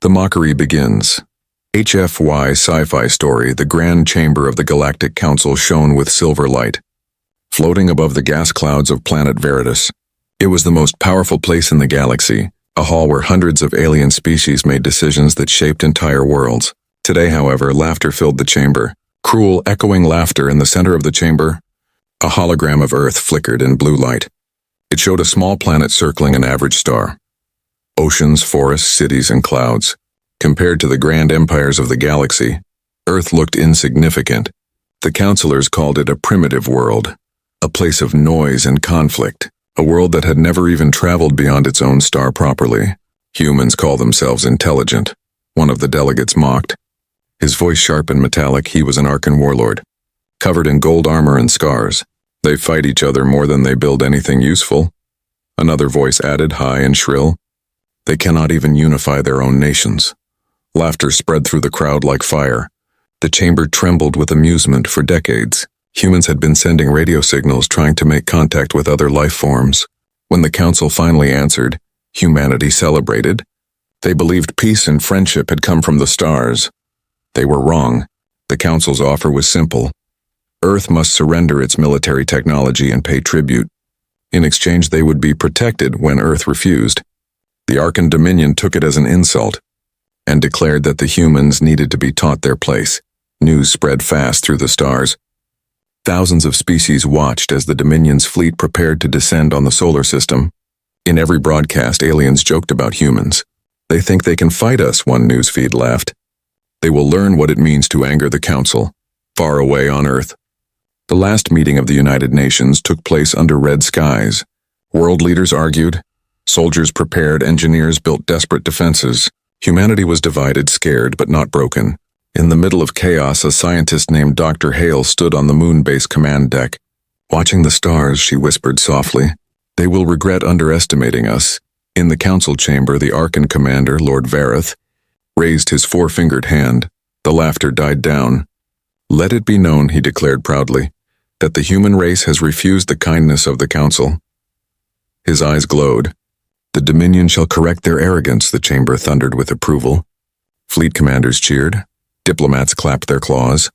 The mockery begins. HFY Sci-Fi Story, the grand chamber of the Galactic Council shone with silver light, floating above the gas clouds of planet Veritas. It was the most powerful place in the galaxy, a hall where hundreds of alien species made decisions that shaped entire worlds. Today, however, laughter filled the chamber. Cruel, echoing laughter in the center of the chamber. A hologram of Earth flickered in blue light. It showed a small planet circling an average star. Oceans, forests, cities, and clouds. Compared to the grand empires of the galaxy, Earth looked insignificant. The counselors called it a primitive world, a place of noise and conflict, a world that had never even traveled beyond its own star properly. Humans call themselves intelligent, one of the delegates mocked. His voice sharp and metallic, he was an Arkan warlord, covered in gold armor and scars. They fight each other more than they build anything useful. Another voice added, high and shrill. They cannot even unify their own nations. Laughter spread through the crowd like fire. The chamber trembled with amusement. For decades, humans had been sending radio signals trying to make contact with other life forms. When the council finally answered, humanity celebrated. They believed peace and friendship had come from the stars. They were wrong. The council's offer was simple. Earth must surrender its military technology and pay tribute. In exchange, they would be protected when Earth refused. The Arkan Dominion took it as an insult and declared that the humans needed to be taught their place. News spread fast through the stars. Thousands of species watched as the Dominion's fleet prepared to descend on the solar system. In every broadcast, aliens joked about humans. They think they can fight us, one newsfeed laughed. They will learn what it means to anger the Council, far away on Earth. The last meeting of the United Nations took place under red skies. World leaders argued. Soldiers prepared, engineers built desperate defenses. Humanity was divided, scared, but not broken. In the middle of chaos, a scientist named Dr. Hale stood on the moon base command deck. Watching the stars, she whispered softly, "They will regret underestimating us." In the council chamber, the Arkan commander, Lord Vareth, raised his four-fingered hand. The laughter died down. "Let it be known," he declared proudly, "that the human race has refused the kindness of the council." His eyes glowed. "The Dominion shall correct their arrogance," the chamber thundered with approval. Fleet commanders cheered, diplomats clapped their claws,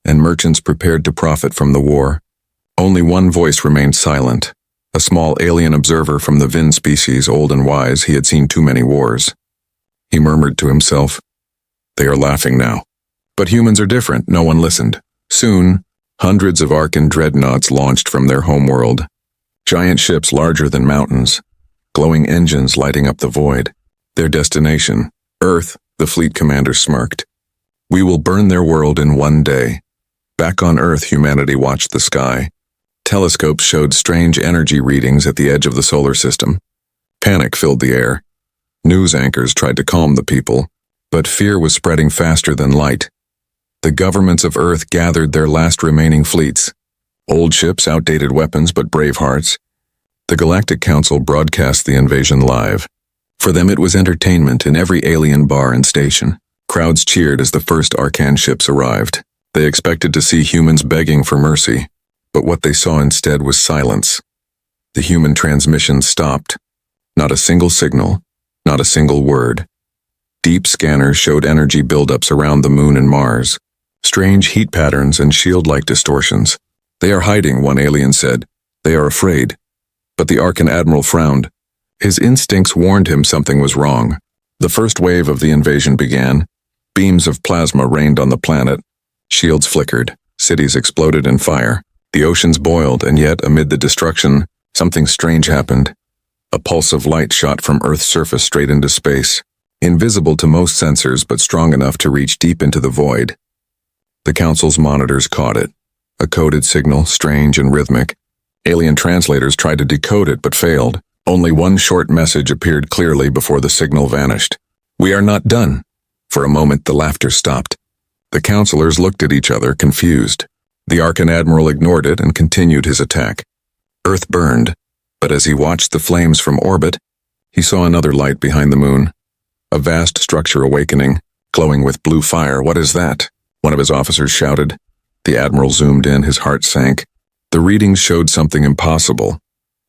and merchants prepared to profit from the war. Only one voice remained silent, a small alien observer from the Vin species, old and wise. He had seen too many wars. He murmured to himself, "They are laughing now." But humans are different. No one listened. Soon, hundreds of Arkan dreadnoughts launched from their homeworld. Giant ships larger than mountains, glowing engines lighting up the void. Their destination, Earth, the fleet commander smirked. "We will burn their world in one day." Back on Earth, humanity watched the sky. Telescopes showed strange energy readings at the edge of the solar system. Panic filled the air. News anchors tried to calm the people, but fear was spreading faster than light. The governments of Earth gathered their last remaining fleets. Old ships, outdated weapons, but brave hearts. The Galactic Council broadcast the invasion live. For them it was entertainment in every alien bar and station. Crowds cheered as the first Arkan ships arrived. They expected to see humans begging for mercy, but what they saw instead was silence. The human transmission stopped. Not a single signal, not a single word. Deep scanners showed energy buildups around the moon and Mars. Strange heat patterns and shield-like distortions. "They are hiding," one alien said. "They are afraid." But the Arkan Admiral frowned. His instincts warned him something was wrong. The first wave of the invasion began. Beams of plasma rained on the planet. Shields flickered. Cities exploded in fire. The oceans boiled, and yet, amid the destruction, something strange happened. A pulse of light shot from Earth's surface straight into space. Invisible to most sensors, but strong enough to reach deep into the void. The Council's monitors caught it. A coded signal, strange and rhythmic. Alien translators tried to decode it, but failed. Only one short message appeared clearly before the signal vanished. "We are not done." For a moment, the laughter stopped. The counselors looked at each other, confused. The Arkan Admiral ignored it and continued his attack. Earth burned, but as he watched the flames from orbit, he saw another light behind the moon. A vast structure awakening, glowing with blue fire. "What is that?" one of his officers shouted. The Admiral zoomed in, his heart sank. The readings showed something impossible.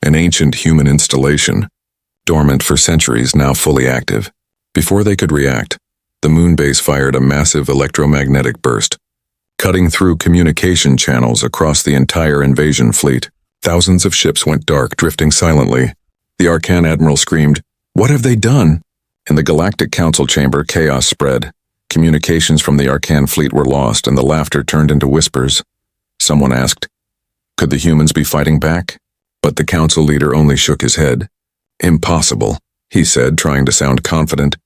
An ancient human installation, dormant for centuries, now fully active. Before they could react, the moon base fired a massive electromagnetic burst, cutting through communication channels across the entire invasion fleet. Thousands of ships went dark, drifting silently. The Arcan Admiral screamed, "What have they done?" In the Galactic Council chamber, chaos spread. Communications from the Arcan fleet were lost, and the laughter turned into whispers. Someone asked, "Could the humans be fighting back?" But the council leader only shook his head. "Impossible," he said, trying to sound confident.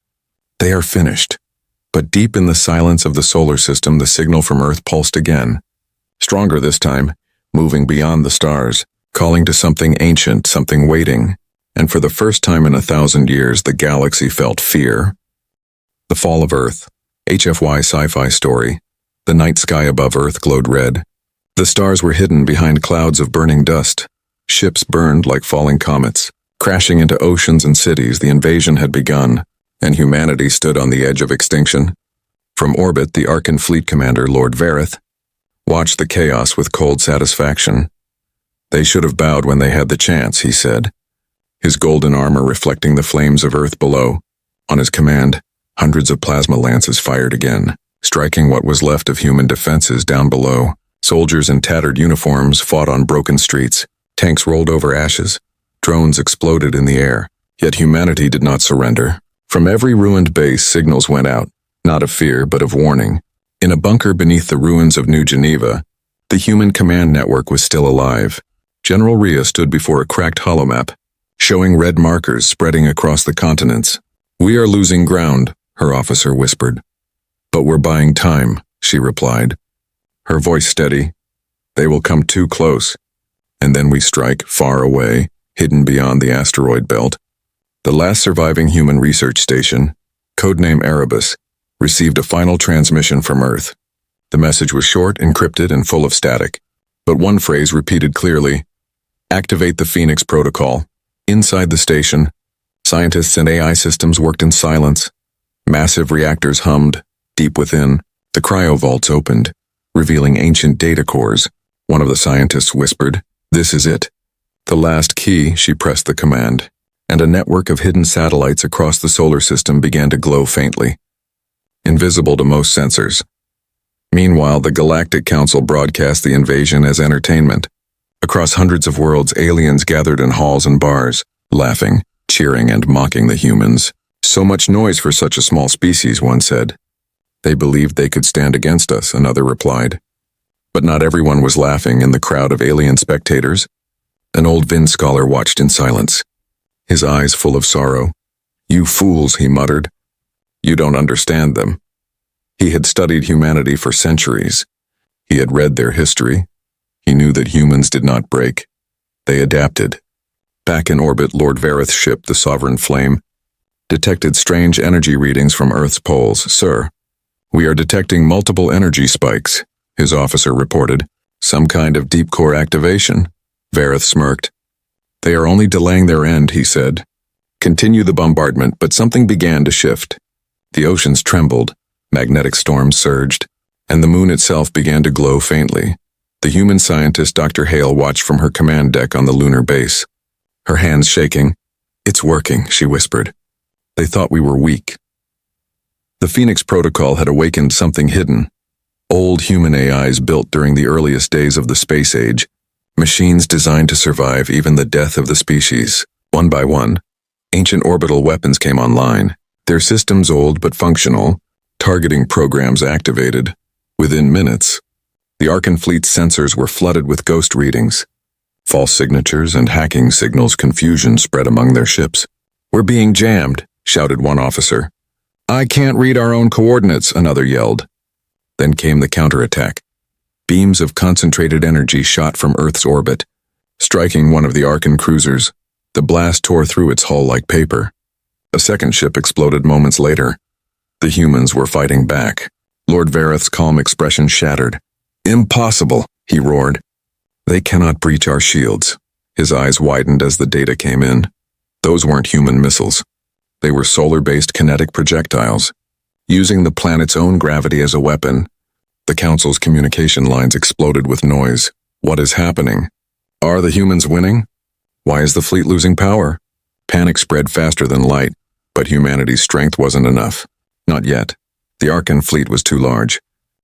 "They are finished." But deep in the silence of the solar system, the signal from Earth pulsed again. Stronger this time, moving beyond the stars, calling to something ancient, something waiting. And for the first time in 1,000 years, the galaxy felt fear. The Fall of Earth. HFY Sci-Fi Story. The night sky above Earth glowed red. The stars were hidden behind clouds of burning dust. Ships burned like falling comets. Crashing into oceans and cities, the invasion had begun, and humanity stood on the edge of extinction. From orbit, the Arcan fleet commander, Lord Vareth, watched the chaos with cold satisfaction. "They should have bowed when they had the chance," he said, his golden armor reflecting the flames of Earth below. On his command, hundreds of plasma lances fired again, striking what was left of human defenses down below. Soldiers in tattered uniforms fought on broken streets. Tanks rolled over ashes. Drones exploded in the air. Yet humanity did not surrender. From every ruined base, signals went out, not of fear, but of warning. In a bunker beneath the ruins of New Geneva, the human command network was still alive. General Rhea stood before a cracked holomap, showing red markers spreading across the continents. "We are losing ground," her officer whispered. "But we're buying time," she replied, her voice steady. "They will come too close, and then we strike far away, hidden beyond the asteroid belt." The last surviving human research station, codename Erebus, received a final transmission from Earth. The message was short, encrypted, and full of static. But one phrase repeated clearly: "Activate the Phoenix Protocol." Inside the station, scientists and AI systems worked in silence. Massive reactors hummed. Deep within, the cryovaults opened, revealing ancient data cores. One of the scientists whispered, "This is it." The last key, she pressed the command, and a network of hidden satellites across the solar system began to glow faintly, invisible to most sensors. Meanwhile, the Galactic Council broadcast the invasion as entertainment. Across hundreds of worlds, aliens gathered in halls and bars, laughing, cheering, and mocking the humans. "So much noise for such a small species," one said. "They believed they could stand against us," another replied. But not everyone was laughing in the crowd of alien spectators. An old Vin scholar watched in silence, his eyes full of sorrow. "You fools," he muttered. "You don't understand them." He had studied humanity for centuries. He had read their history. He knew that humans did not break. They adapted. Back in orbit, Lord Vareth's ship, the Sovereign Flame, detected strange energy readings from Earth's poles. "Sir, we are detecting multiple energy spikes," his officer reported. "Some kind of deep core activation." Vareth smirked. "They are only delaying their end," he said. "Continue the bombardment," but something began to shift. The oceans trembled, magnetic storms surged, and the moon itself began to glow faintly. The human scientist Dr. Hale watched from her command deck on the lunar base, her hands shaking. "It's working," she whispered. "They thought we were weak." The Phoenix Protocol had awakened something hidden. Old human AIs built during the earliest days of the space age, machines designed to survive even the death of the species. One by one, ancient orbital weapons came online, their systems old but functional, targeting programs activated. Within minutes, the Arcan fleet's sensors were flooded with ghost readings. False signatures and hacking signals. Confusion spread among their ships. "We're being jammed," shouted one officer. "I can't read our own coordinates," another yelled. Then came the counterattack. Beams of concentrated energy shot from Earth's orbit, striking one of the Arcan cruisers. The blast tore through its hull like paper. A second ship exploded moments later. The humans were fighting back. Lord Vareth's calm expression shattered. "Impossible," he roared. "They cannot breach our shields." His eyes widened as the data came in. Those weren't human missiles. They were solar-based kinetic projectiles. Using the planet's own gravity as a weapon, the Council's communication lines exploded with noise. "What is happening? Are the humans winning? Why is the fleet losing power?" Panic spread faster than light. But humanity's strength wasn't enough. Not yet. The Arkan fleet was too large,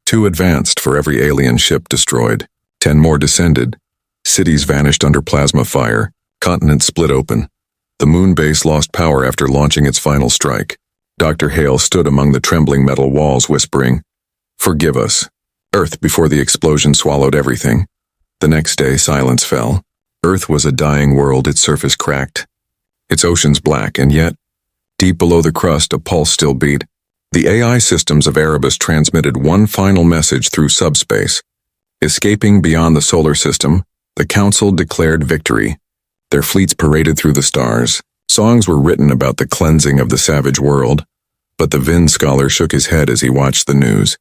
too advanced for every alien ship destroyed. 10 more descended. Cities vanished under plasma fire. Continents split open. The moon base lost power after launching its final strike. Dr. Hale stood among the trembling metal walls, whispering, "Forgive us." Earth, before the explosion, swallowed everything. The next day, silence fell. Earth was a dying world, its surface cracked, its oceans black, and yet, deep below the crust, a pulse still beat. The AI systems of Erebus transmitted one final message through subspace. Escaping beyond the solar system, the Council declared victory. Their fleets paraded through the stars. Songs were written about the cleansing of the savage world, but the Vin scholar shook his head as he watched the news.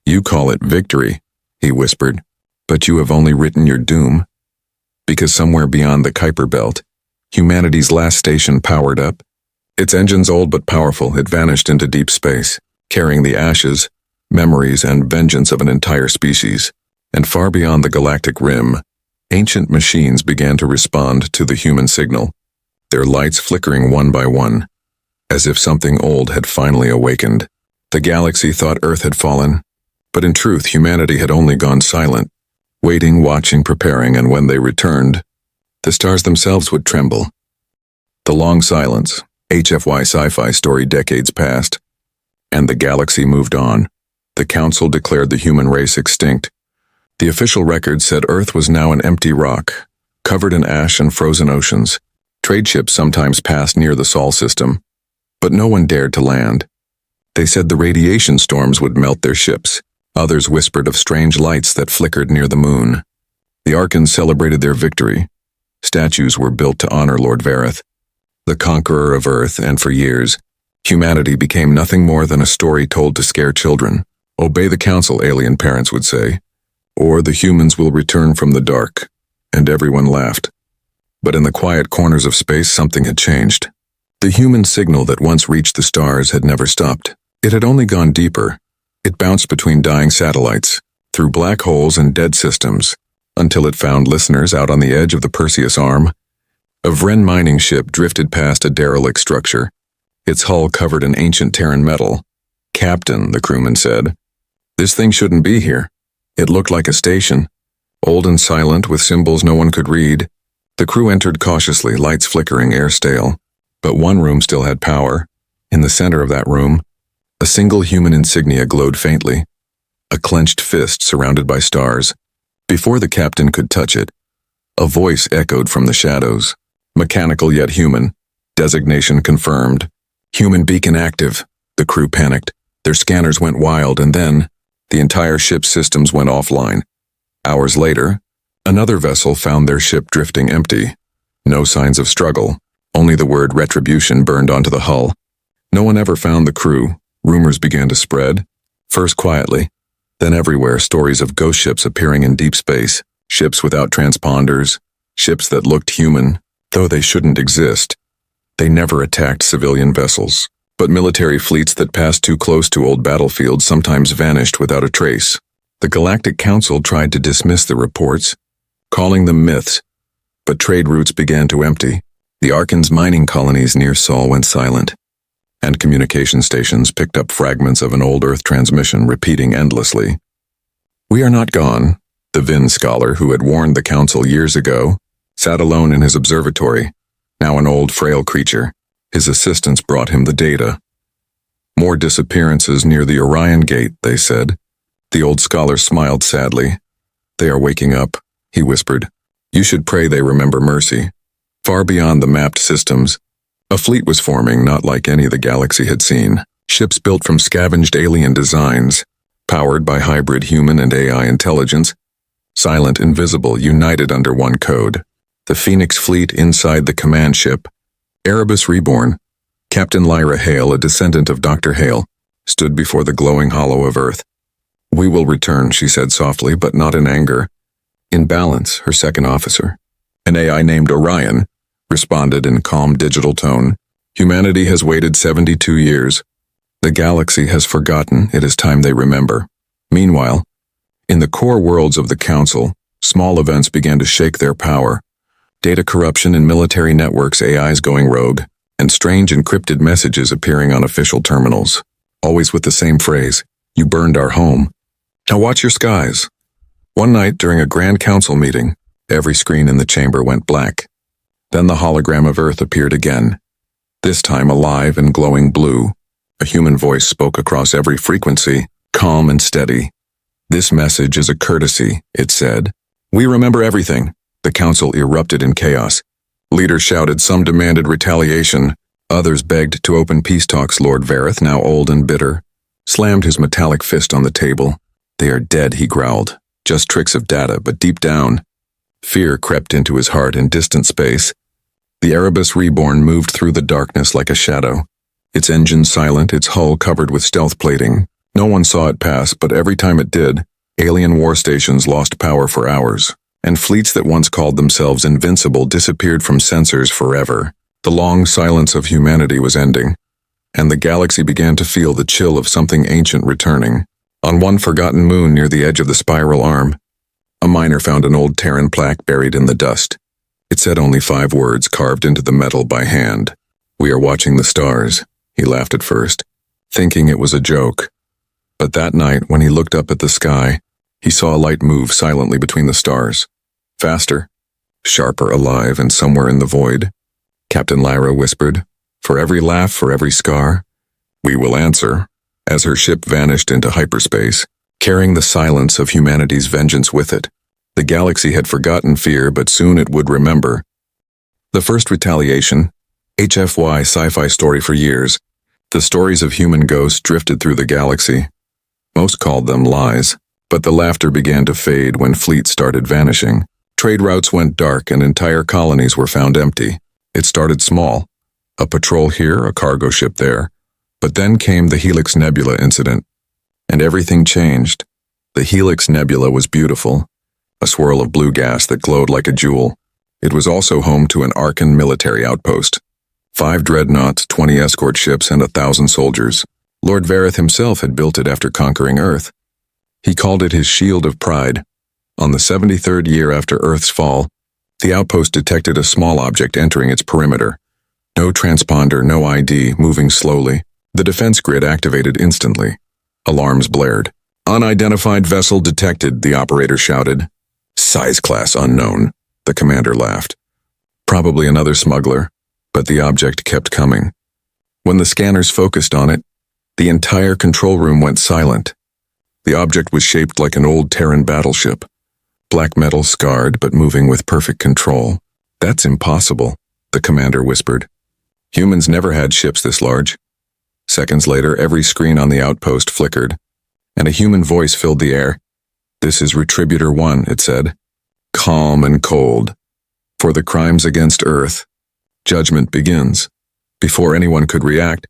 "You call it victory," he whispered, "but you have only written your doom." Because somewhere beyond the Kuiper Belt, humanity's last station powered up. Its engines, old but powerful, had vanished into deep space, carrying the ashes, memories, and vengeance of an entire species. And far beyond the galactic rim, ancient machines began to respond to the human signal, their lights flickering one by one, as if something old had finally awakened. The galaxy thought Earth had fallen, but in truth humanity had only gone silent, waiting, watching, preparing, and when they returned, the stars themselves would tremble. The long silence, HFY Sci-Fi Story, decades passed, and the galaxy moved on. The Council declared the human race extinct. The official record said Earth was now an empty rock, covered in ash and frozen oceans. Trade ships sometimes passed near the Sol system, but no one dared to land. They said the radiation storms would melt their ships. Others whispered of strange lights that flickered near the moon. The Arkans celebrated their victory. Statues were built to honor Lord Vareth, the conqueror of Earth, and for years, humanity became nothing more than a story told to scare children. "Obey the Council," alien parents would say, "or the humans will return from the dark," and everyone laughed. But in the quiet corners of space, something had changed. The human signal that once reached the stars had never stopped. It had only gone deeper. It bounced between dying satellites, through black holes and dead systems, until it found listeners out on the edge of the Perseus Arm. A Vren mining ship drifted past a derelict structure, its hull covered in ancient Terran metal. "Captain," the crewman said, "this thing shouldn't be here." It looked like a station, old and silent, with symbols no one could read. The crew entered cautiously, lights flickering, air stale. But one room still had power. In the center of that room, a single human insignia glowed faintly, a clenched fist surrounded by stars. Before the captain could touch it, a voice echoed from the shadows. Mechanical yet human. Designation confirmed. Human beacon active. The crew panicked. Their scanners went wild, and then the entire ship's systems went offline. Hours later, another vessel found their ship drifting empty. No signs of struggle, only the word retribution burned onto the hull. No one ever found the crew. Rumors began to spread, first quietly, then everywhere, stories of ghost ships appearing in deep space, ships without transponders, ships that looked human, though they shouldn't exist. They never attacked civilian vessels, but military fleets that passed too close to old battlefields sometimes vanished without a trace. The Galactic Council tried to dismiss the reports, calling them myths, but trade routes began to empty. The Arkan's mining colonies near Sol went silent, and communication stations picked up fragments of an old Earth transmission repeating endlessly. "We are not gone," the Vin scholar who had warned the Council years ago sat alone in his observatory, now an old frail creature. His assistants brought him the data. "More disappearances near the Orion Gate," they said. The old scholar smiled sadly. "They are waking up," he whispered. "You should pray they remember mercy." Far beyond the mapped systems, a fleet was forming, not like any the galaxy had seen. Ships built from scavenged alien designs, powered by hybrid human and AI intelligence, silent, invisible, united under one code. The Phoenix fleet inside the command ship, Erebus Reborn. Captain Lyra Hale, a descendant of Dr. Hale, stood before the glowing hollow of Earth. "We will return," she said softly, but not in anger. In balance, her second officer, an AI named Orion, responded in calm digital tone. "Humanity has waited 72 years. The galaxy has forgotten. It is time they remember." Meanwhile, in the core worlds of the Council, small events began to shake their power. Data corruption in military networks, AIs going rogue, and strange encrypted messages appearing on official terminals, always with the same phrase, "You burned our home. Now watch your skies." One night during a Grand Council meeting, every screen in the chamber went black. Then the hologram of Earth appeared again, this time alive and glowing blue. A human voice spoke across every frequency, calm and steady. "This message is a courtesy," it said. "We remember everything." The council erupted in chaos. Leaders shouted, some demanded retaliation, others begged to open peace talks. Lord Vareth, now old and bitter, slammed his metallic fist on the table. "They are dead," he growled. "Just tricks of data," but deep down, fear crept into his heart in distant space. The Erebus Reborn moved through the darkness like a shadow, its engine silent, its hull covered with stealth plating. No one saw it pass, but every time it did, alien war stations lost power for hours, and fleets that once called themselves invincible disappeared from sensors forever. The long silence of humanity was ending, and the galaxy began to feel the chill of something ancient returning. On one forgotten moon near the edge of the spiral arm, a miner found an old Terran plaque buried in the dust. It said only 5 words carved into the metal by hand. "We are watching the stars." He laughed at first, thinking it was a joke. But that night, when he looked up at the sky, he saw a light move silently between the stars. Faster, sharper, alive, and somewhere in the void. Captain Lyra whispered, "For every laugh, for every scar, we will answer," as her ship vanished into hyperspace, carrying the silence of humanity's vengeance with it. The galaxy had forgotten fear, but soon it would remember. The first retaliation, HFY Sci-Fi Story. For years, the stories of human ghosts drifted through the galaxy. Most called them lies, but the laughter began to fade when fleets started vanishing. Trade routes went dark and entire colonies were found empty. It started small, a patrol here, a cargo ship there. But then came the Helix Nebula incident, and everything changed. The Helix Nebula was beautiful, a swirl of blue gas that glowed like a jewel. It was also home to an Arkan military outpost. 5 dreadnoughts, 20 escort ships, and 1,000 soldiers. Lord Vareth himself had built it after conquering Earth. He called it his shield of pride. On the 73rd year after Earth's fall, the outpost detected a small object entering its perimeter. No transponder, no ID, moving slowly. The defense grid activated instantly. Alarms blared. "Unidentified vessel detected," the operator shouted. "Size class unknown," the commander laughed. Probably another smuggler, but the object kept coming. When the scanners focused on it, the entire control room went silent. The object was shaped like an old Terran battleship. Black metal scarred, but moving with perfect control. "That's impossible," the commander whispered. "Humans never had ships this large." Seconds later, every screen on the outpost flickered, and a human voice filled the air. "This is Retributor 1, it said, calm and cold. "For the crimes against Earth, judgment begins." Before anyone could react,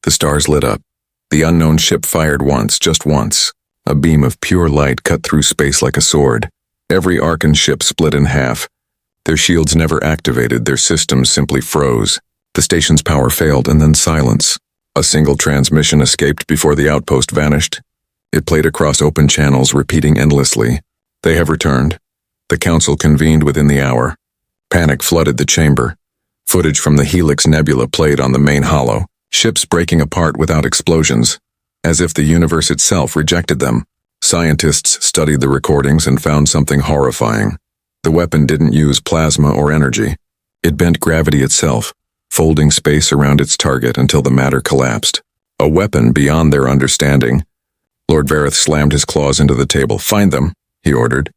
the stars lit up. The unknown ship fired once, just once. A beam of pure light cut through space like a sword. Every Arkan ship split in half. Their shields never activated, their systems simply froze. The station's power failed, and then silence. A single transmission escaped before the outpost vanished. It played across open channels, repeating endlessly. "They have returned." The council convened within the hour. Panic flooded the chamber. Footage from the Helix Nebula played on the main holo, ships breaking apart without explosions, as if the universe itself rejected them. Scientists studied the recordings and found something horrifying. The weapon didn't use plasma or energy. It bent gravity itself, folding space around its target until the matter collapsed. A weapon beyond their understanding. Lord Vareth slammed his claws into the table. "Find them," he ordered.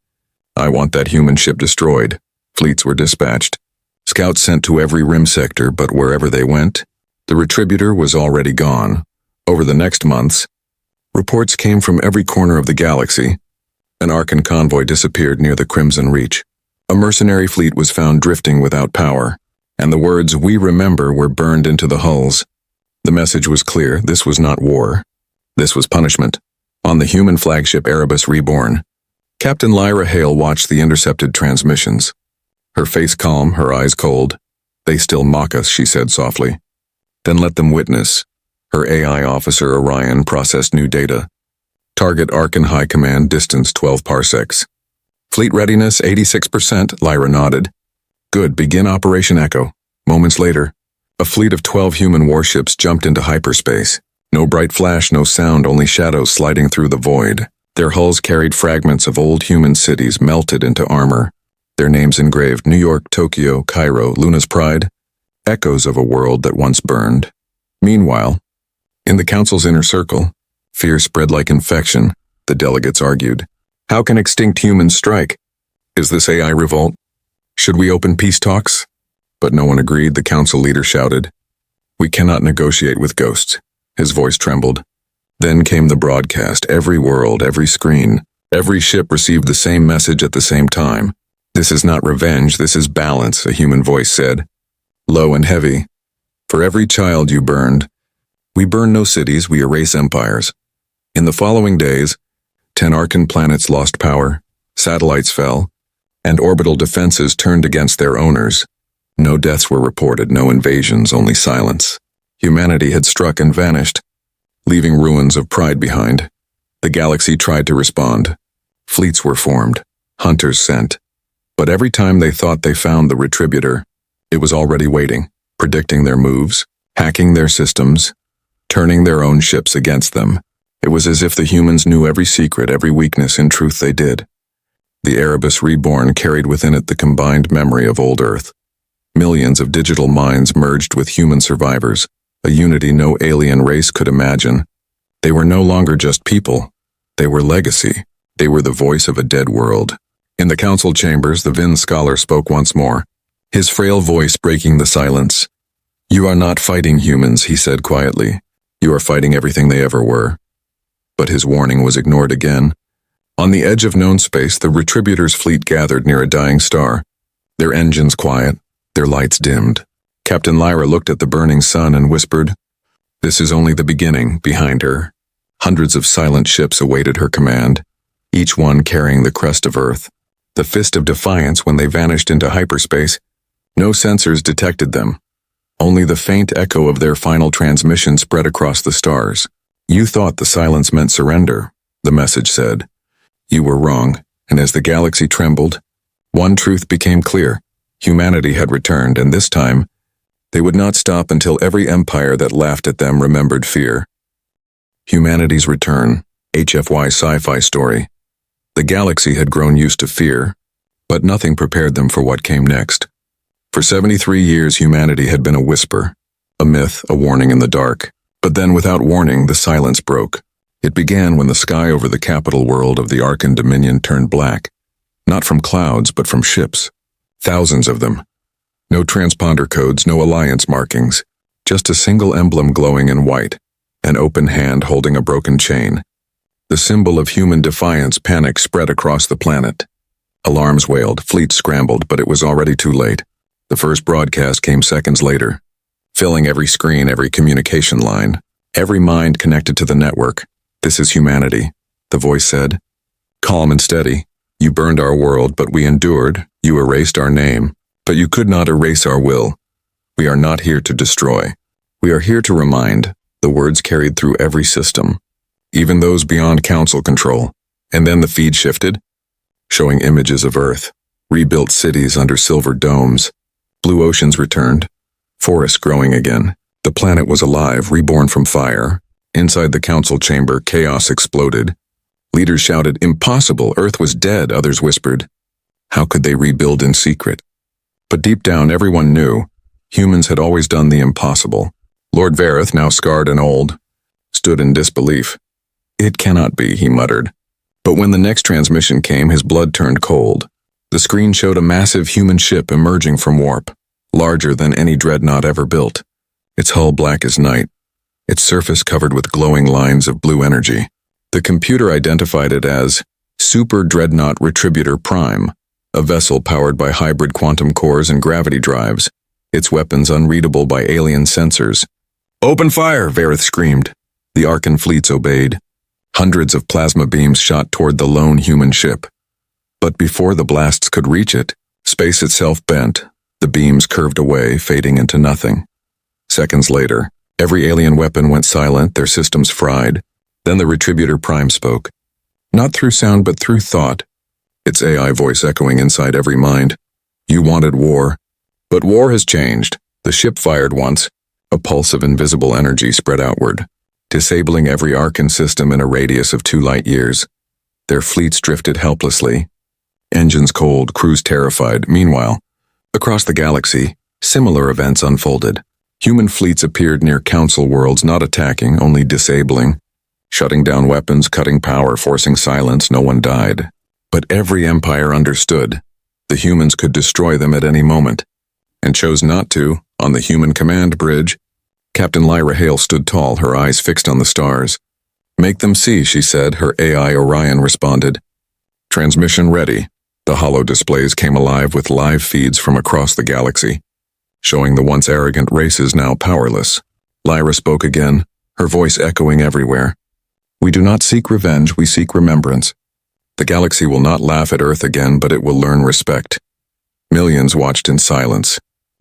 "I want that human ship destroyed." Fleets were dispatched. Scouts sent to every rim sector, but wherever they went, the Retributor was already gone. Over the next months, reports came from every corner of the galaxy. An Arkan convoy disappeared near the Crimson Reach. A mercenary fleet was found drifting without power, and the words "We remember" were burned into the hulls. The message was clear: this was not war. This was punishment. On the human flagship Erebus Reborn, Captain Lyra Hale watched the intercepted transmissions. Her face calm, her eyes cold. "They still mock us," she said softly. "Then let them witness." Her AI officer Orion processed new data. Target Arkan High Command, distance 12 parsecs. "Fleet readiness 86%, Lyra nodded. "Good, begin Operation Echo." Moments later, A fleet of 12 human warships jumped into hyperspace. No bright flash, no sound, only shadows sliding through the void. Their hulls carried fragments of old human cities melted into armor. Their names engraved: New York, Tokyo, Cairo, Luna's Pride, echoes of a world that once burned. Meanwhile, in the Council's inner circle, fear spread like infection. The delegates argued. How can extinct humans strike? Is this AI revolt? Should we open peace talks? But no one agreed. The council leader shouted, "We cannot negotiate with ghosts." His voice trembled. Then came the broadcast. Every world, every screen, every ship received the same message at the same time. "This is not revenge, this is balance," a human voice said, low and heavy. "For every child you burned, we burn no cities, we erase empires." In the following days, 10 Arcan planets lost power, satellites fell, and orbital defenses turned against their owners. No deaths were reported, no invasions, only silence. Humanity had struck and vanished, leaving ruins of pride behind. The galaxy tried to respond. Fleets were formed, hunters sent. But every time they thought they found the retributor, it was already waiting, predicting their moves, hacking their systems, turning their own ships against them. It was as if the humans knew every secret, every weakness. In truth, they did. The Erebus reborn carried within it the combined memory of old Earth. Millions of digital minds merged with human survivors, a unity no alien race could imagine. They were no longer just people. They were legacy. They were the voice of a dead world. In the council chambers, the Vin scholar spoke once more, his frail voice breaking the silence. "You are not fighting humans," he said quietly. "You are fighting everything they ever were." But his warning was ignored again. On the edge of known space, the Retributor's fleet gathered near a dying star. Their engines quiet, their lights dimmed. Captain Lyra looked at the burning sun and whispered, "This is only the beginning." Behind her, hundreds of silent ships awaited her command, each one carrying the crest of Earth, the fist of defiance. When they vanished into hyperspace, no sensors detected them. Only the faint echo of their final transmission spread across the stars. "You thought the silence meant surrender," the message said. "You were wrong." And as the galaxy trembled, one truth became clear. Humanity had returned, and this time, they would not stop until every empire that laughed at them remembered fear. Humanity's return, HFY Sci-Fi Story. The galaxy had grown used to fear, but nothing prepared them for what came next. For 73 years, humanity had been a whisper, a myth, a warning in the dark. But then, without warning, the silence broke. It began when the sky over the capital world of the Arcan Dominion turned black, not from clouds, but from ships. Thousands of them. No transponder codes, no alliance markings, just a single emblem glowing in white, an open hand holding a broken chain. The symbol of human defiance. Panic spread across the planet. Alarms wailed, fleets scrambled, but it was already too late. The first broadcast came seconds later, filling every screen, every communication line, every mind connected to the network. "This is humanity," the voice said. "Calm and steady. You burned our world, but we endured. You erased our name, but you could not erase our will. We are not here to destroy. We are here to remind." The words carried through every system, even those beyond council control. And then the feed shifted, showing images of Earth, rebuilt cities under silver domes. Blue oceans returned, forests growing again. The planet was alive, reborn from fire. Inside the council chamber, chaos exploded. Leaders shouted, "Impossible! Earth was dead," others whispered. How could they rebuild in secret? But deep down, everyone knew. Humans had always done the impossible. Lord Vareth, now scarred and old, stood in disbelief. "It cannot be," he muttered. But when the next transmission came, his blood turned cold. The screen showed a massive human ship emerging from warp, larger than any dreadnought ever built. Its hull black as night, its surface covered with glowing lines of blue energy. The computer identified it as Super Dreadnought Retributor Prime, a vessel powered by hybrid quantum cores and gravity drives, its weapons unreadable by alien sensors. "Open fire!" Vareth screamed. The Arcan fleets obeyed. Hundreds of plasma beams shot toward the lone human ship. But before the blasts could reach it, space itself bent. The beams curved away, fading into nothing. Seconds later, every alien weapon went silent, their systems fried. Then the Retributor Prime spoke. Not through sound, but through thought, its AI voice echoing inside every mind. "You wanted war, but war has changed. The ship fired once. A pulse of invisible energy spread outward, disabling every Arkan system in a radius of 2 light years. Their fleets drifted helplessly. Engines cold, crews terrified. Meanwhile, across the galaxy, similar events unfolded. Human fleets appeared near Council worlds, not attacking, only disabling. Shutting down weapons, cutting power, forcing silence. No one died. But every empire understood. The humans could destroy them at any moment, and chose not to. On the human command bridge, Captain Lyra Hale stood tall, her eyes fixed on the stars. "Make them see," she said. Her AI Orion responded. "Transmission ready." The holo displays came alive with live feeds from across the galaxy, showing the once arrogant races now powerless. Lyra spoke again, her voice echoing everywhere. "We do not seek revenge, we seek remembrance. The galaxy will not laugh at Earth again, but it will learn respect." Millions watched in silence.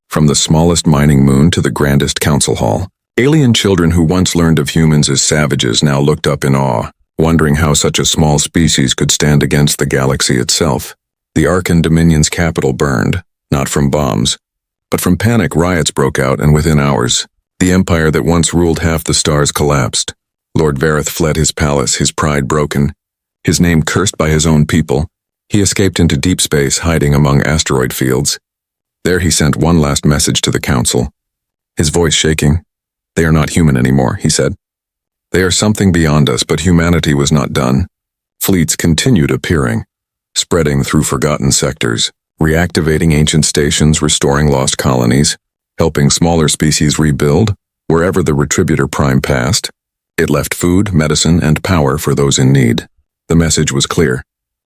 From the smallest mining moon to the grandest council hall, alien children who once learned of humans as savages now looked up in awe, wondering how such a small species could stand against the galaxy itself. The Arkan Dominion's capital burned, not from bombs, but from panic. Riots broke out, and within hours, the empire that once ruled half the stars collapsed. Lord Vareth fled his palace, his pride broken, his name cursed by his own people. He escaped into deep space, hiding among asteroid fields. There he sent one last message to the council, his voice shaking. "They are not human anymore," he said. "They are something beyond us," but humanity was not done. Fleets continued appearing, spreading through forgotten sectors, reactivating ancient stations, restoring lost colonies, helping smaller species rebuild. Wherever the Retributor Prime passed, it left food, medicine, and power for those in need. The message was clear.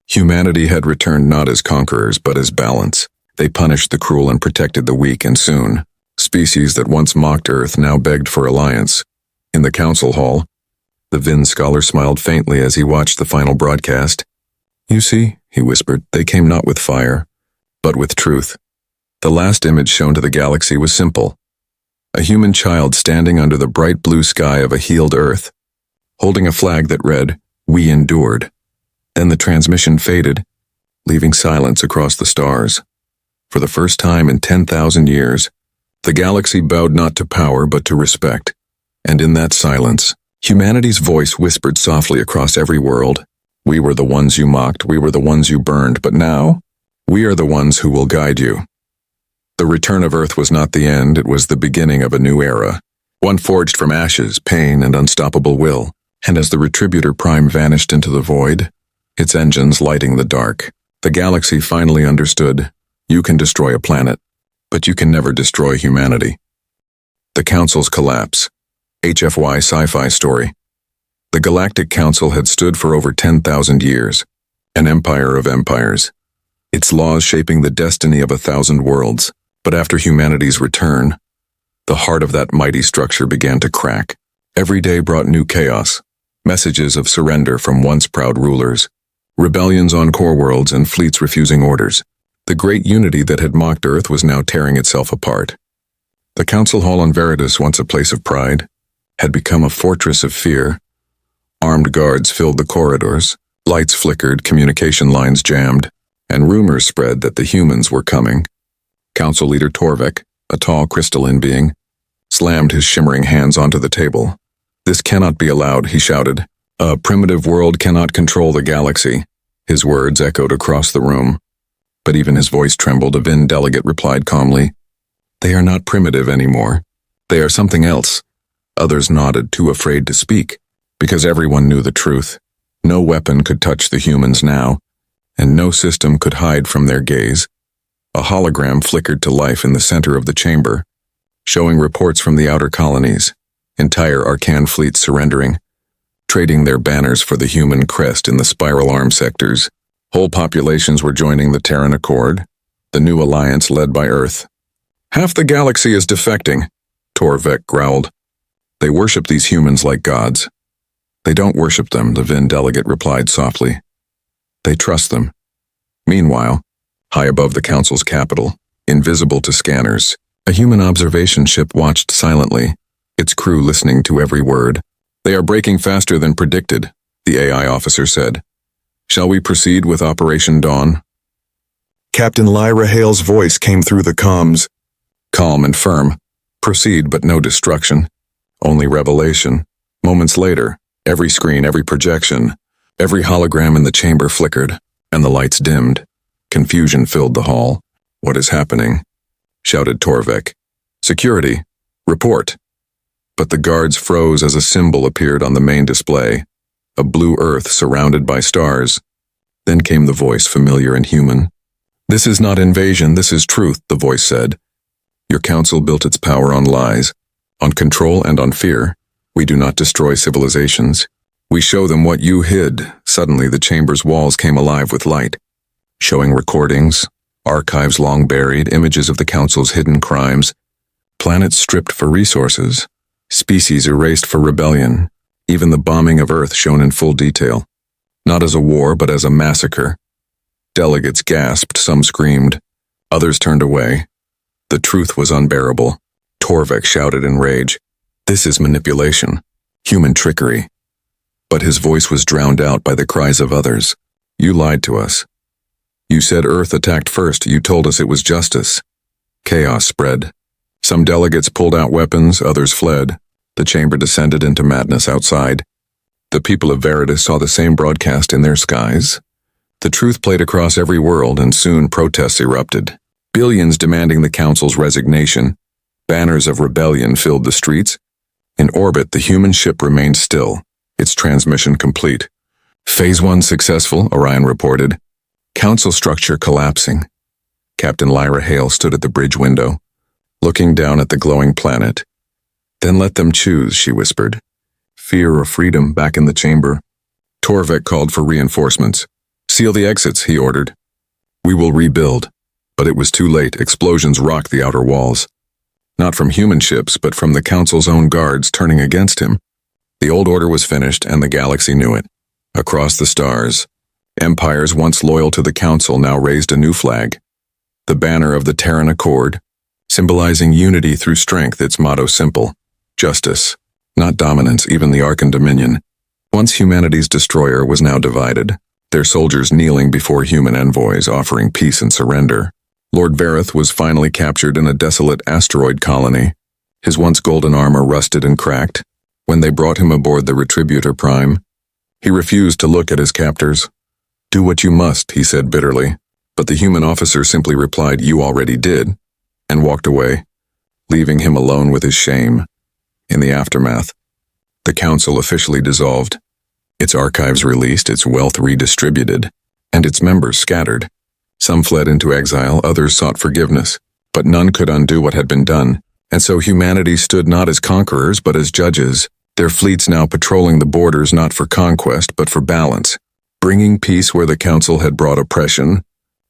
Humanity had returned not as conquerors, but as balance. They punished the cruel and protected the weak, and soon, species that once mocked Earth now begged for alliance. In the council hall, the Vin scholar smiled faintly as he watched the final broadcast. "You see," he whispered, "they came not with fire, but with truth." The last image shown to the galaxy was simple. A human child standing under the bright blue sky of a healed Earth, holding a flag that read, "We endured." Then the transmission faded, leaving silence across the stars. For the first time in 10,000 years, the galaxy bowed not to power but to respect. And in that silence, humanity's voice whispered softly across every world. "We were the ones you mocked, we were the ones you burned, but now, we are the ones who will guide you." The return of Earth was not the end, it was the beginning of a new era, one forged from ashes, pain, and unstoppable will. And as the Retributor Prime vanished into the void, its engines lighting the dark, the galaxy finally understood. You can destroy a planet, but you can never destroy humanity. The Council's collapse. HFY Sci-Fi Story. The Galactic Council had stood for over 10,000 years, an empire of empires, its laws shaping the destiny of 1,000 worlds. But after humanity's return, the heart of that mighty structure began to crack. Every day brought new chaos, messages of surrender from once proud rulers, rebellions on core worlds, and fleets refusing orders. The great unity that had mocked Earth was now tearing itself apart. The council hall on Veritas, once a place of pride, had become a fortress of fear. Armed guards filled the corridors, lights flickered, communication lines jammed, and rumors spread that the humans were coming. Council leader Torvek, a tall crystalline being, slammed his shimmering hands onto the table. "This cannot be allowed," he shouted. "A primitive world cannot control the galaxy." His words echoed across the room. But even his voice trembled. A Vin delegate replied calmly, "They are not primitive anymore. They are something else." Others nodded, too afraid to speak, because everyone knew the truth. No weapon could touch the humans now, and no system could hide from their gaze. A hologram flickered to life in the center of the chamber, showing reports from the outer colonies, entire Arcan fleets surrendering, trading their banners for the human crest in the spiral arm sectors. Whole populations were joining the Terran Accord, the new alliance led by Earth. "Half the galaxy is defecting," Torvek growled. "They worship these humans like gods." "They don't worship them," the Vin delegate replied softly. "They trust them." Meanwhile, high above the council's capital, invisible to scanners, a human observation ship watched silently, its crew listening to every word. "They are breaking faster than predicted," the AI officer said. "Shall we proceed with Operation Dawn?" Captain Lyra Hale's voice came through the comms, calm and firm. Proceed, but no destruction. Only revelation. Moments later, every screen, every projection, every hologram in the chamber flickered, and the lights dimmed. Confusion filled the hall. "What is happening?" shouted Torvik. "Security. Report." But the guards froze as a symbol appeared on the main display, a blue earth surrounded by stars. Then came the voice, familiar and human. "This is not invasion, this is truth," the voice said. "Your council built its power on lies, on control and on fear. We do not destroy civilizations. We show them what you hid." Suddenly the chamber's walls came alive with light, showing recordings, archives long buried, images of the council's hidden crimes, planets stripped for resources, species erased for rebellion, even the bombing of Earth shown in full detail. Not as a war, but as a massacre. Delegates gasped, some screamed, others turned away. The truth was unbearable. Torvik shouted in rage, "This is manipulation, human trickery." But his voice was drowned out by the cries of others. "You lied to us. You said Earth attacked first, you told us it was justice." Chaos spread. Some delegates pulled out weapons, others fled. The chamber descended into madness outside. The people of Veritas saw the same broadcast in their skies. The truth played across every world, and soon protests erupted. Billions demanding the council's resignation. Banners of rebellion filled the streets. In orbit, the human ship remained still, its transmission complete. "Phase 1 successful," Orion reported. "Council structure collapsing." Captain Lyra Hale stood at the bridge window, looking down at the glowing planet. "Then let them choose," she whispered. "Fear or freedom?" Back in the chamber, Torvik called for reinforcements. "Seal the exits," he ordered. "We will rebuild." But it was too late. Explosions rocked the outer walls. Not from human ships, but from the council's own guards turning against him. The old order was finished, and the galaxy knew it. Across the stars, empires once loyal to the council now raised a new flag. The banner of the Terran Accord, symbolizing unity through strength, its motto simple: justice, not dominance. Even the Arkan Dominion, once humanity's destroyer, was now divided, their soldiers kneeling before human envoys offering peace and surrender. Lord Vareth was finally captured in a desolate asteroid colony. His once golden armor rusted and cracked. When they brought him aboard the Retributor Prime, he refused to look at his captors. "Do what you must," he said bitterly, but the human officer simply replied, "You already did," and walked away, leaving him alone with his shame. In the aftermath, the council officially dissolved, its archives released, its wealth redistributed, and its members scattered. Some fled into exile, others sought forgiveness, but none could undo what had been done, and so humanity stood not as conquerors but as judges, their fleets now patrolling the borders not for conquest but for balance, bringing peace where the council had brought oppression.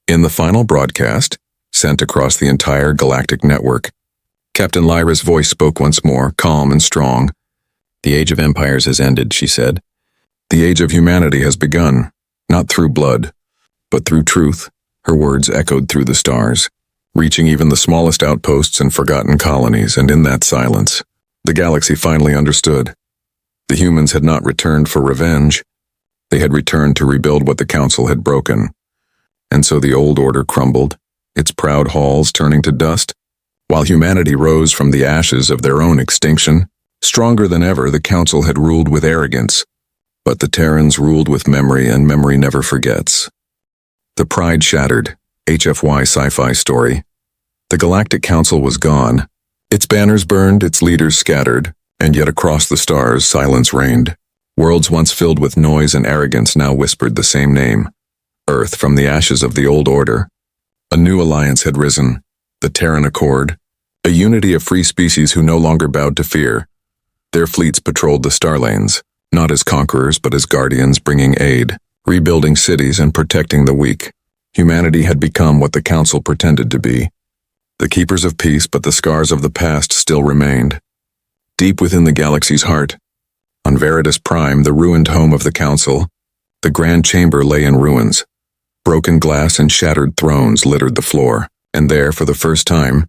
In the final broadcast, sent across the entire galactic network, Captain Lyra's voice spoke once more, calm and strong. "The age of empires has ended," she said. "The age of humanity has begun, not through blood, but through truth." Her words echoed through the stars, reaching even the smallest outposts and forgotten colonies, and in that silence, the galaxy finally understood. The humans had not returned for revenge. They had returned to rebuild what the council had broken. And so the old order crumbled, its proud halls turning to dust, while humanity rose from the ashes of their own extinction. Stronger than ever, the council had ruled with arrogance, but the Terrans ruled with memory, and memory never forgets. The pride shattered. HFY Sci-Fi Story. The Galactic Council was gone. Its banners burned, its leaders scattered, and yet across the stars silence reigned. Worlds once filled with noise and arrogance now whispered the same name. Earth, from the ashes of the old order. A new alliance had risen, the Terran Accord, a unity of free species who no longer bowed to fear. Their fleets patrolled the star lanes, not as conquerors but as guardians, bringing aid, rebuilding cities and protecting the weak. Humanity had become what the Council pretended to be, the keepers of peace, but the scars of the past still remained. Deep within the galaxy's heart, on Veritas Prime, the ruined home of the Council, the Grand Chamber lay in ruins. Broken glass and shattered thrones littered the floor, and there, for the first time,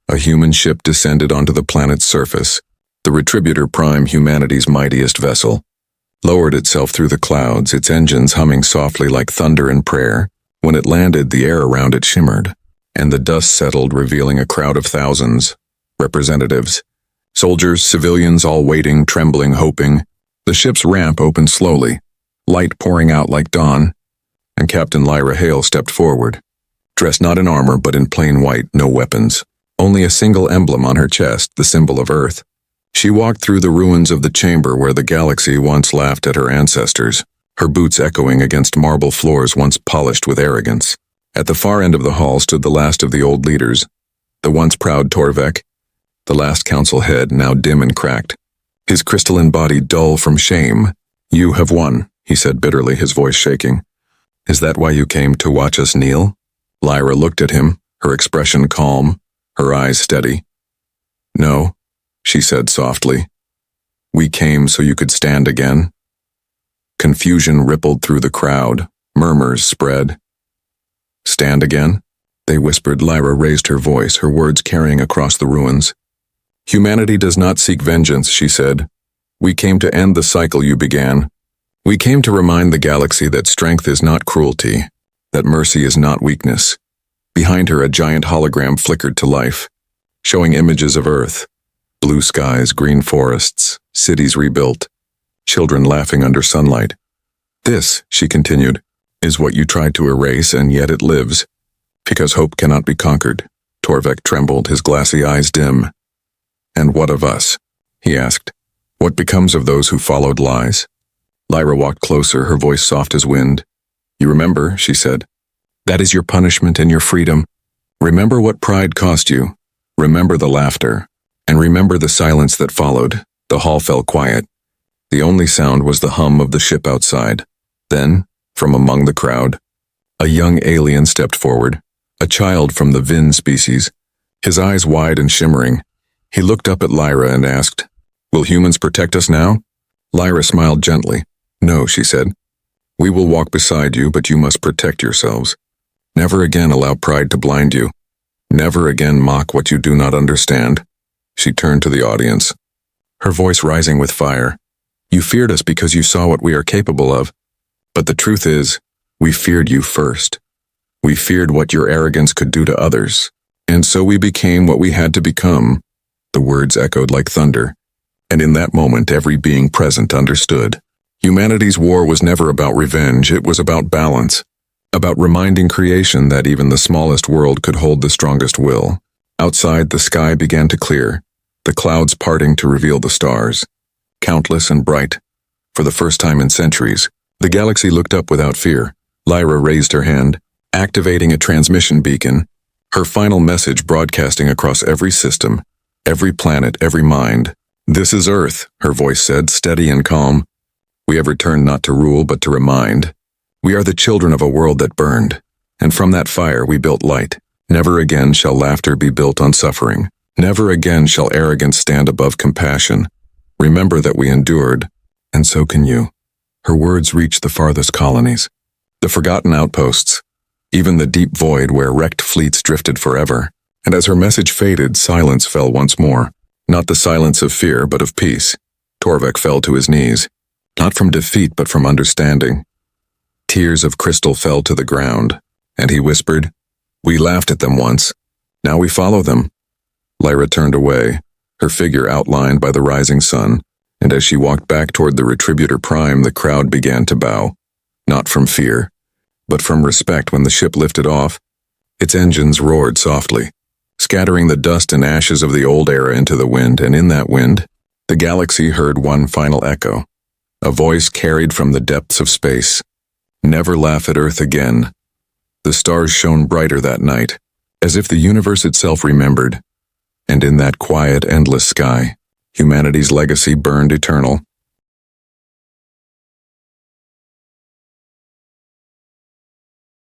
a human ship descended onto the planet's surface. The Retributor Prime, humanity's mightiest vessel, lowered itself through the clouds, its engines humming softly like thunder in prayer. When it landed, the air around it shimmered, and the dust settled, revealing a crowd of thousands, representatives. Soldiers, civilians, all waiting, trembling, hoping. The ship's ramp opened slowly, light pouring out like dawn, and Captain Lyra Hale stepped forward. Dressed not in armor but in plain white, no weapons. Only a single emblem on her chest, the symbol of Earth. She walked through the ruins of the chamber where the galaxy once laughed at her ancestors, her boots echoing against marble floors once polished with arrogance. At the far end of the hall stood the last of the old leaders, the once proud Torvek, the last council head now dim and cracked, his crystalline body dull from shame. "You have won," he said bitterly, his voice shaking. "Is that why you came to watch us kneel?" Lyra looked at him, her expression calm, her eyes steady. "No," she said softly. "We came so you could stand again." Confusion rippled through the crowd, murmurs spread. "Stand again?" they whispered. Lyra raised her voice, her words carrying across the ruins. "Humanity does not seek vengeance," she said. "We came to end the cycle you began. We came to remind the galaxy that strength is not cruelty, that mercy is not weakness." Behind her, a giant hologram flickered to life, showing images of Earth. Blue skies, green forests, cities rebuilt, children laughing under sunlight. "This," she continued, "is what you tried to erase, and yet it lives. Because hope cannot be conquered." Torvek trembled, his glassy eyes dim. "And what of us?" he asked. "What becomes of those who followed lies?" Lyra walked closer, her voice soft as wind. "You remember," she said. "That is your punishment and your freedom. Remember what pride cost you. Remember the laughter. And remember the silence that followed." The hall fell quiet. The only sound was the hum of the ship outside. Then, from among the crowd, a young alien stepped forward, a child from the Vin species, his eyes wide and shimmering. He looked up at Lyra and asked, "Will humans protect us now?" Lyra smiled gently. "No," she said. "We will walk beside you, but you must protect yourselves. Never again allow pride to blind you. Never again mock what you do not understand." She turned to the audience, her voice rising with fire. "You feared us because you saw what we are capable of. But the truth is, we feared you first. We feared what your arrogance could do to others. And so we became what we had to become." The words echoed like thunder. And in that moment, every being present understood. Humanity's war was never about revenge, it was about balance. About reminding creation that even the smallest world could hold the strongest will. Outside, the sky began to clear, the clouds parting to reveal the stars. Countless and bright. For the first time in centuries, the galaxy looked up without fear. Lyra raised her hand, activating a transmission beacon, her final message broadcasting across every system, every planet, every mind. "This is Earth," her voice said, steady and calm. "We have returned not to rule but to remind. We are the children of a world that burned, and from that fire we built light. Never again shall laughter be built on suffering. Never again shall arrogance stand above compassion. Remember that we endured, and so can you." Her words reached the farthest colonies, the forgotten outposts, even the deep void where wrecked fleets drifted forever. And as her message faded, silence fell once more. Not the silence of fear, but of peace. Torvek fell to his knees, not from defeat, but from understanding. Tears of crystal fell to the ground, and he whispered, "We laughed at them once. Now we follow them." Lyra turned away, her figure outlined by the rising sun, and as she walked back toward the Retributor Prime, the crowd began to bow. Not from fear, but from respect. When the ship lifted off, its engines roared softly, scattering the dust and ashes of the old era into the wind, and in that wind, the galaxy heard one final echo, a voice carried from the depths of space. "Never laugh at Earth again." The stars shone brighter that night, as if the universe itself remembered, and in that quiet, endless sky, humanity's legacy burned eternal.